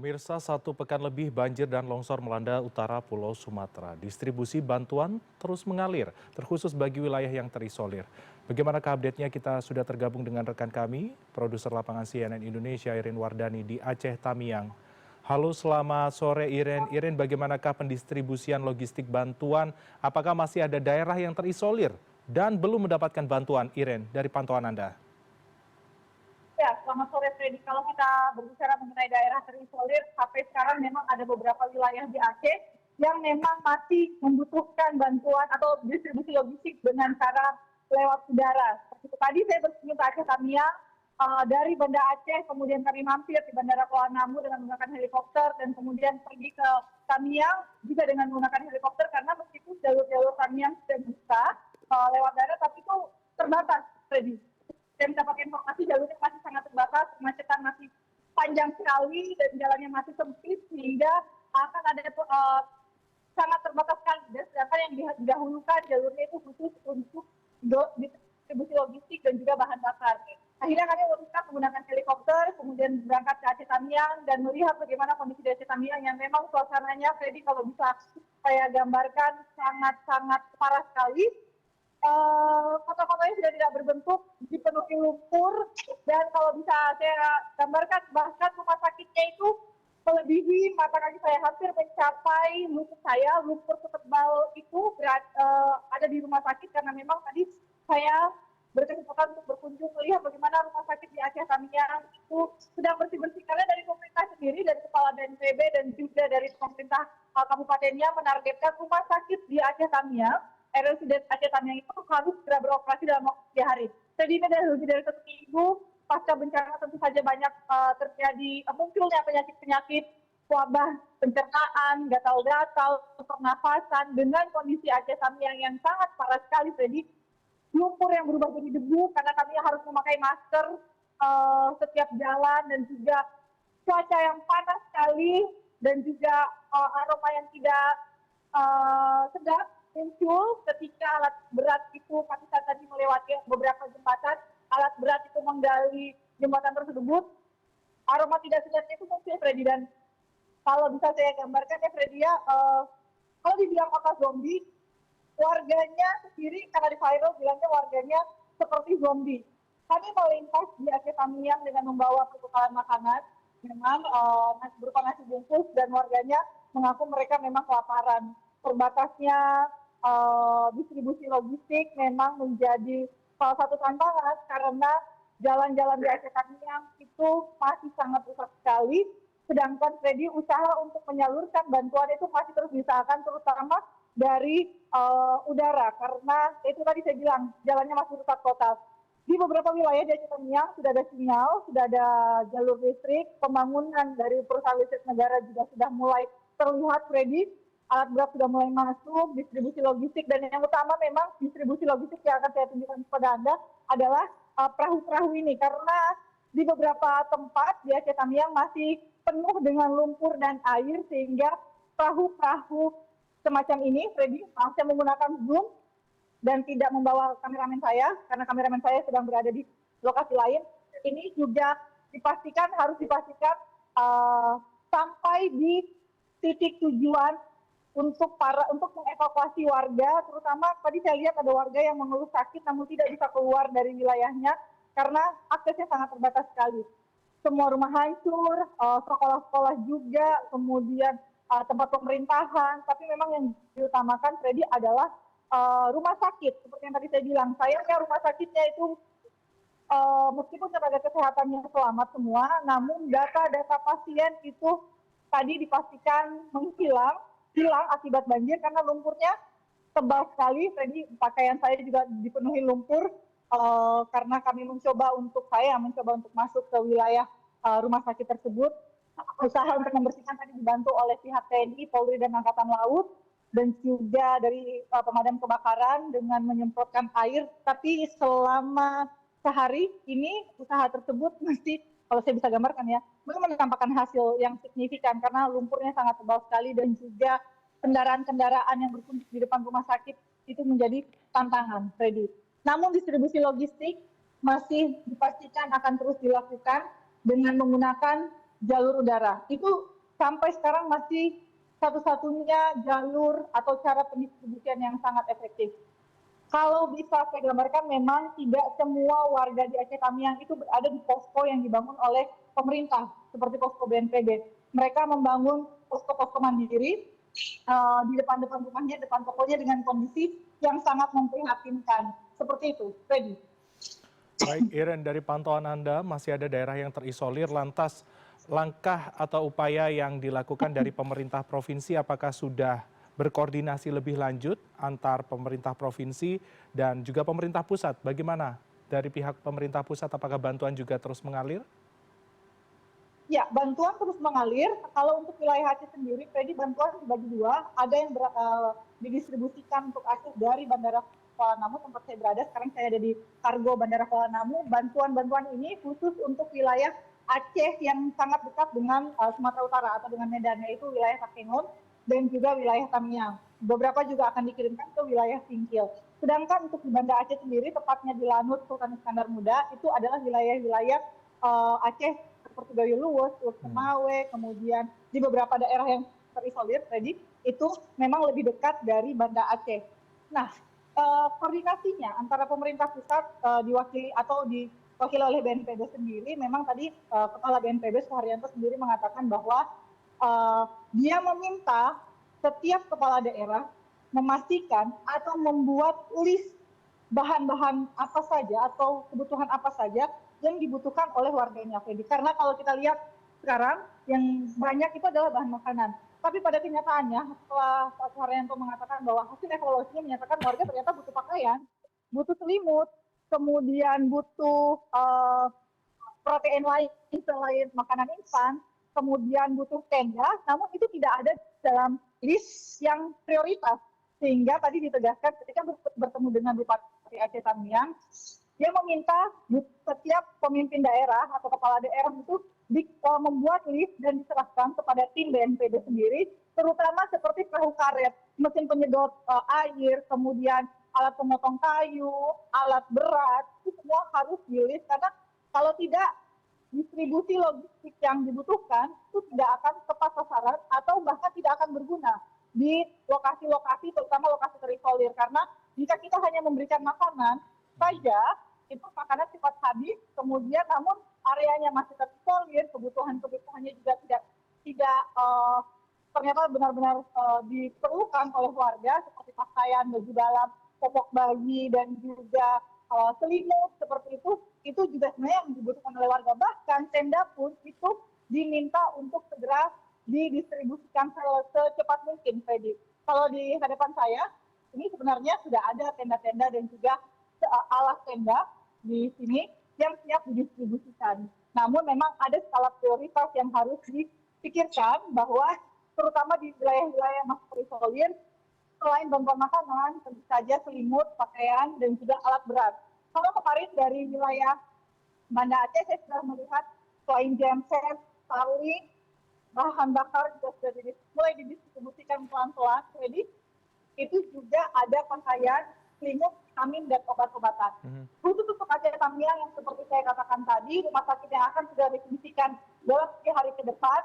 Pemirsa, satu pekan lebih banjir dan longsor melanda utara Pulau Sumatera. Distribusi bantuan terus mengalir, terkhusus bagi wilayah yang terisolir. Bagaimanakah update-nya? Kita sudah tergabung dengan rekan kami, produser lapangan CNN Indonesia Irin Wardani di Aceh Tamiang. Halo, selamat sore Irin. Irin, bagaimanakah pendistribusian logistik bantuan? Apakah masih ada daerah yang terisolir dan belum mendapatkan bantuan, Irin, dari pantauan Anda? Ya, selamat sore Freddy. Kalau kita berbicara mengenai daerah terisolir, sampai sekarang memang ada beberapa wilayah di Aceh yang memang masih membutuhkan bantuan atau distribusi logistik dengan cara lewat udara. Seperti itu. Tadi saya berkunjung ke Aceh Tamiang, dari Banda Aceh, kemudian kami mampir di Bandara Kuala Namu dengan menggunakan helikopter, dan kemudian pergi ke Tamiang juga dengan menggunakan helikopter, karena meskipun jalur-jalur Tamiang sudah bisa lewat darat, tapi itu terbatas, Freddy. Saya mendapatkan informasi jalurnya masih sangat terbatas, kemacetan masih panjang sekali dan jalannya masih sempit, sehingga akan ada sangat terbatas sekali. Dan sedangkan yang didahulukan jalurnya itu khusus untuk distribusi logistik dan juga bahan bakar. Akhirnya kami memutuskan menggunakan helikopter, kemudian berangkat ke Aceh Tamiang dan melihat bagaimana kondisi di Aceh Tamiang yang memang suasananya, Freddy, kalau bisa saya gambarkan, sangat-sangat parah sekali. Kota-kotanya sudah tidak berbentuk, dipenuhi lumpur, dan kalau bisa saya gambarkan, bahkan rumah sakitnya itu melebihi mata kaki saya, hampir mencapai lutut saya. Lumpur setebal itu ada di rumah sakit, karena memang tadi saya berkesempatan untuk berkunjung melihat bagaimana rumah sakit di Aceh Tamiang itu sedang bersih-bersih, karena dari pemerintah sendiri, dari kepala BNPB dan juga dari pemerintah kabupatennya menargetkan rumah sakit di Aceh Tamiang, RSUD Aceh Tamiang itu harus segera beroperasi dalam waktu 3 hari. Jadi ini dari lebih dari 1 minggu pasca bencana tentu saja banyak terjadi munculnya penyakit-penyakit wabah pencernaan, gatal-gatal, pernafasan, dengan kondisi Aceh Tamiang yang sangat parah sekali. Jadi lumpur yang berubah jadi debu karena kami harus memakai masker setiap jalan, dan juga cuaca yang panas sekali, dan juga aroma yang tidak sedap muncul ketika alat berat itu, kami saat tadi melewati beberapa jembatan, alat berat itu menggali jembatan tersebut, aroma tidak sedapnya itu muncul, Freddy. Dan kalau bisa saya gambarkan ya, Freddy, ya, kalau dibilang kota zombie, warganya sendiri karena di viral bilangnya warganya seperti zombie. Kami melintas di Aceh Tamiang dengan membawa perbekalan makanan, memang berupa nasi bungkus, dan warganya mengaku mereka memang kelaparan. Terbatasnya distribusi logistik memang menjadi salah satu tantangan, karena jalan-jalan di Aceh Tamiang itu masih sangat rusak sekali. Sedangkan Freddy, usaha untuk menyalurkan bantuan itu masih terus diusahakan, terutama dari udara, karena itu tadi saya bilang jalannya masih rusak total. Di beberapa wilayah di Aceh Tamiang sudah ada sinyal, sudah ada jalur listrik, pembangunan dari perusahaan listrik negara juga sudah mulai terlihat, Freddy. Alat berat sudah mulai masuk, distribusi logistik, dan yang utama memang distribusi logistik yang akan saya tunjukkan kepada Anda adalah perahu-perahu ini, karena di beberapa tempat di Aceh Tamiang masih penuh dengan lumpur dan air, sehingga perahu-perahu semacam ini, Freddy, saya menggunakan zoom dan tidak membawa kameramen saya, karena kameramen saya sedang berada di lokasi lain. Ini juga harus dipastikan sampai di titik tujuan untuk mengevakuasi warga, terutama tadi saya lihat ada warga yang mengeluh sakit namun tidak bisa keluar dari wilayahnya karena aksesnya sangat terbatas sekali. Semua rumah hancur, sekolah-sekolah juga, kemudian tempat pemerintahan, tapi memang yang diutamakan, Freddy, adalah rumah sakit. Seperti yang tadi saya bilang, sayangnya rumah sakitnya itu meskipun tenaga kesehatannya selamat semua, namun data-data pasien itu tadi dipastikan hilang akibat banjir, karena lumpurnya tebal sekali. Tadi pakaian saya juga dipenuhi lumpur, karena kami mencoba untuk masuk ke wilayah rumah sakit tersebut. Usaha untuk membersihkan tadi dibantu oleh pihak TNI, Polri, dan Angkatan Laut, dan juga dari pemadam kebakaran dengan menyemprotkan air. Tapi selama sehari ini usaha tersebut masih, kalau saya bisa gambarkan ya, belum menampakkan hasil yang signifikan karena lumpurnya sangat tebal sekali, dan juga kendaraan-kendaraan yang berkumpul di depan rumah sakit itu menjadi tantangan, Freddy. Namun distribusi logistik masih dipastikan akan terus dilakukan dengan menggunakan jalur udara. Itu sampai sekarang masih satu-satunya jalur atau cara pendistribusian yang sangat efektif. Kalau bisa saya gambarkan memang tidak semua warga di Aceh Tamiang itu berada di posko yang dibangun oleh pemerintah, seperti posko BNPB. Mereka membangun posko-posko mandiri di depan-depan rumahnya, depan tokonya dengan kondisi yang sangat memprihatinkan. Seperti itu, Freddy. Baik, Iren, dari pantauan Anda masih ada daerah yang terisolir, lantas langkah atau upaya yang dilakukan dari pemerintah provinsi apakah sudah berkoordinasi lebih lanjut antar pemerintah provinsi dan juga pemerintah pusat? Bagaimana dari pihak pemerintah pusat, apakah bantuan juga terus mengalir? Ya, bantuan terus mengalir. Kalau untuk wilayah Aceh sendiri, Freddy, bantuan dibagi dua. Ada yang didistribusikan untuk Aceh dari Bandara Kuala Namu, tempat saya berada. Sekarang saya ada di Kargo Bandara Kuala Namu. Bantuan-bantuan ini khusus untuk wilayah Aceh yang sangat dekat dengan Sumatera Utara atau dengan Medan, yaitu wilayah Takengon dan juga wilayah Tamiang. Beberapa juga akan dikirimkan ke wilayah Singkil. Sedangkan untuk di Banda Aceh sendiri, tepatnya di Lanut Sultan Iskandar Muda, itu adalah wilayah-wilayah Aceh seperti Gayo Luwes, Temawe, kemudian di beberapa daerah yang terisolir, Freddy, itu memang lebih dekat dari Banda Aceh. Nah, koordinasinya antara pemerintah pusat diwakili atau diwakili oleh BNPB sendiri, memang tadi Kepala BNPB Suharyanto sendiri mengatakan bahwa dia meminta setiap kepala daerah memastikan atau membuat list bahan-bahan apa saja atau kebutuhan apa saja yang dibutuhkan oleh warganya, Fedy. Karena kalau kita lihat sekarang yang banyak itu adalah bahan makanan. Tapi pada kenyataannya setelah Pak Suharyanto mengatakan bahwa hasil evaluasinya menyatakan warga ternyata butuh pakaian, butuh selimut, kemudian butuh protein lain selain makanan instan, kemudian butuh tenda, namun itu tidak ada dalam list yang prioritas. Sehingga tadi ditegaskan ketika bertemu dengan Bupati Aceh Tamiang, dia meminta setiap pemimpin daerah atau kepala daerah itu membuat list dan diserahkan kepada tim BNPB sendiri, terutama seperti perahu karet, mesin penyedot air, kemudian alat pemotong kayu, alat berat, itu semua harus di-list karena kalau tidak distribusi logistik yang dibutuhkan itu tidak akan tepat sasaran atau bahkan tidak akan berguna di lokasi-lokasi, terutama lokasi terisolir. Karena jika kita hanya memberikan makanan saja, itu makanan cepat habis, kemudian namun areanya masih terisolir, kebutuhannya juga tidak ternyata benar-benar diperlukan oleh warga seperti pakaian, baju dalam, popok bayi dan juga selimut seperti itu juga sebenarnya yang dibutuhkan oleh warga. Bahkan tenda pun itu diminta untuk segera didistribusikan secepat mungkin, Fedy. Kalau di hadapan saya, ini sebenarnya sudah ada tenda-tenda dan juga alat tenda di sini yang siap didistribusikan. Namun memang ada skala prioritas yang harus dipikirkan bahwa terutama di wilayah-wilayah masih terisolir, selain bantuan makanan, tentu saja selimut, pakaian, dan juga alat berat. Kalau kemarin dari wilayah Banda Aceh, saya sudah melihat selain genset, tali, bahan bakar juga sudah mulai didistribusikan pelan-pelan. Jadi itu juga ada pakaian, selimut, vitamin, dan obat-obatan. Khusus untuk Aceh Tamiang yang seperti saya katakan tadi, rumah sakit yang akan sudah didistribusikan dalam 3 hari ke depan,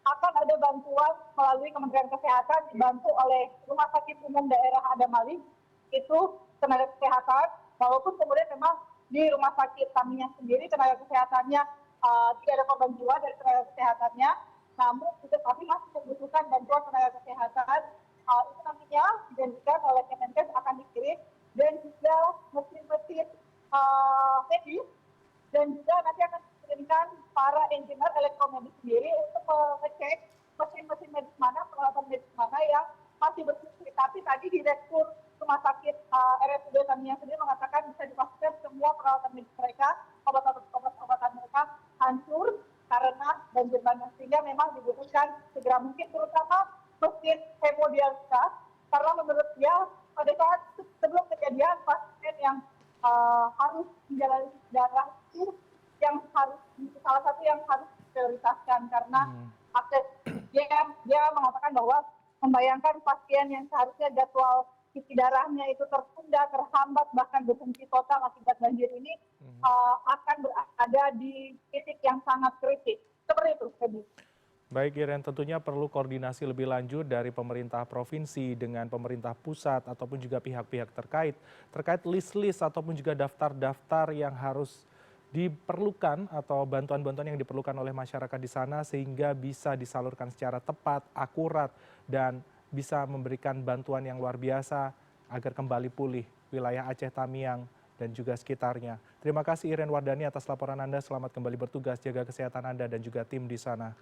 akan ada bantuan melalui Kementerian Kesehatan dibantu oleh Rumah Sakit Umum Daerah Adamali, itu tenaga kesehatan, walaupun kemudian memang di Rumah Sakit Tamiang sendiri tenaga kesehatannya tidak ada korban jiwa dari tenaga kesehatannya, namun juga kami masih membutuhkan bantuan tenaga kesehatan. Itu nantinya dijanjikan oleh Kemenkes akan dikirim, dan juga mesin-mesin medis, dan juga nanti akan dikirimkan para engineer elektromedis sendiri untuk mengecek mesin-mesin medis mana, peralatan medis mana yang masih berfungsi. Tapi tadi Direktur Rumah Sakit RSUD Tamiang sendiri mengatakan bisa dipastikan semua peralatan medis mereka, obat-obatan mereka hancur karena banjir bandang, sehingga memang dibutuhkan segera mungkin, terutama mesin hemodialisa, karena menurut dia pada saat sebelum kejadian pasien yang harus menjalani darah itu yang harus salah satu yang harus diprioritaskan karena akses dia mengatakan bahwa membayangkan pasien yang seharusnya jadwal isi darahnya itu tertunda, terhambat, bahkan berhenti total akibat banjir ini akan berada di titik yang sangat kritis. Seperti itu, Feby. Baik Iren, tentunya perlu koordinasi lebih lanjut dari pemerintah provinsi dengan pemerintah pusat ataupun juga pihak-pihak terkait list-list ataupun juga daftar-daftar yang harus diperlukan atau bantuan-bantuan yang diperlukan oleh masyarakat di sana sehingga bisa disalurkan secara tepat, akurat, dan bisa memberikan bantuan yang luar biasa agar kembali pulih wilayah Aceh Tamiang dan juga sekitarnya. Terima kasih Iren Wardani atas laporan Anda, selamat kembali bertugas, jaga kesehatan Anda dan juga tim di sana.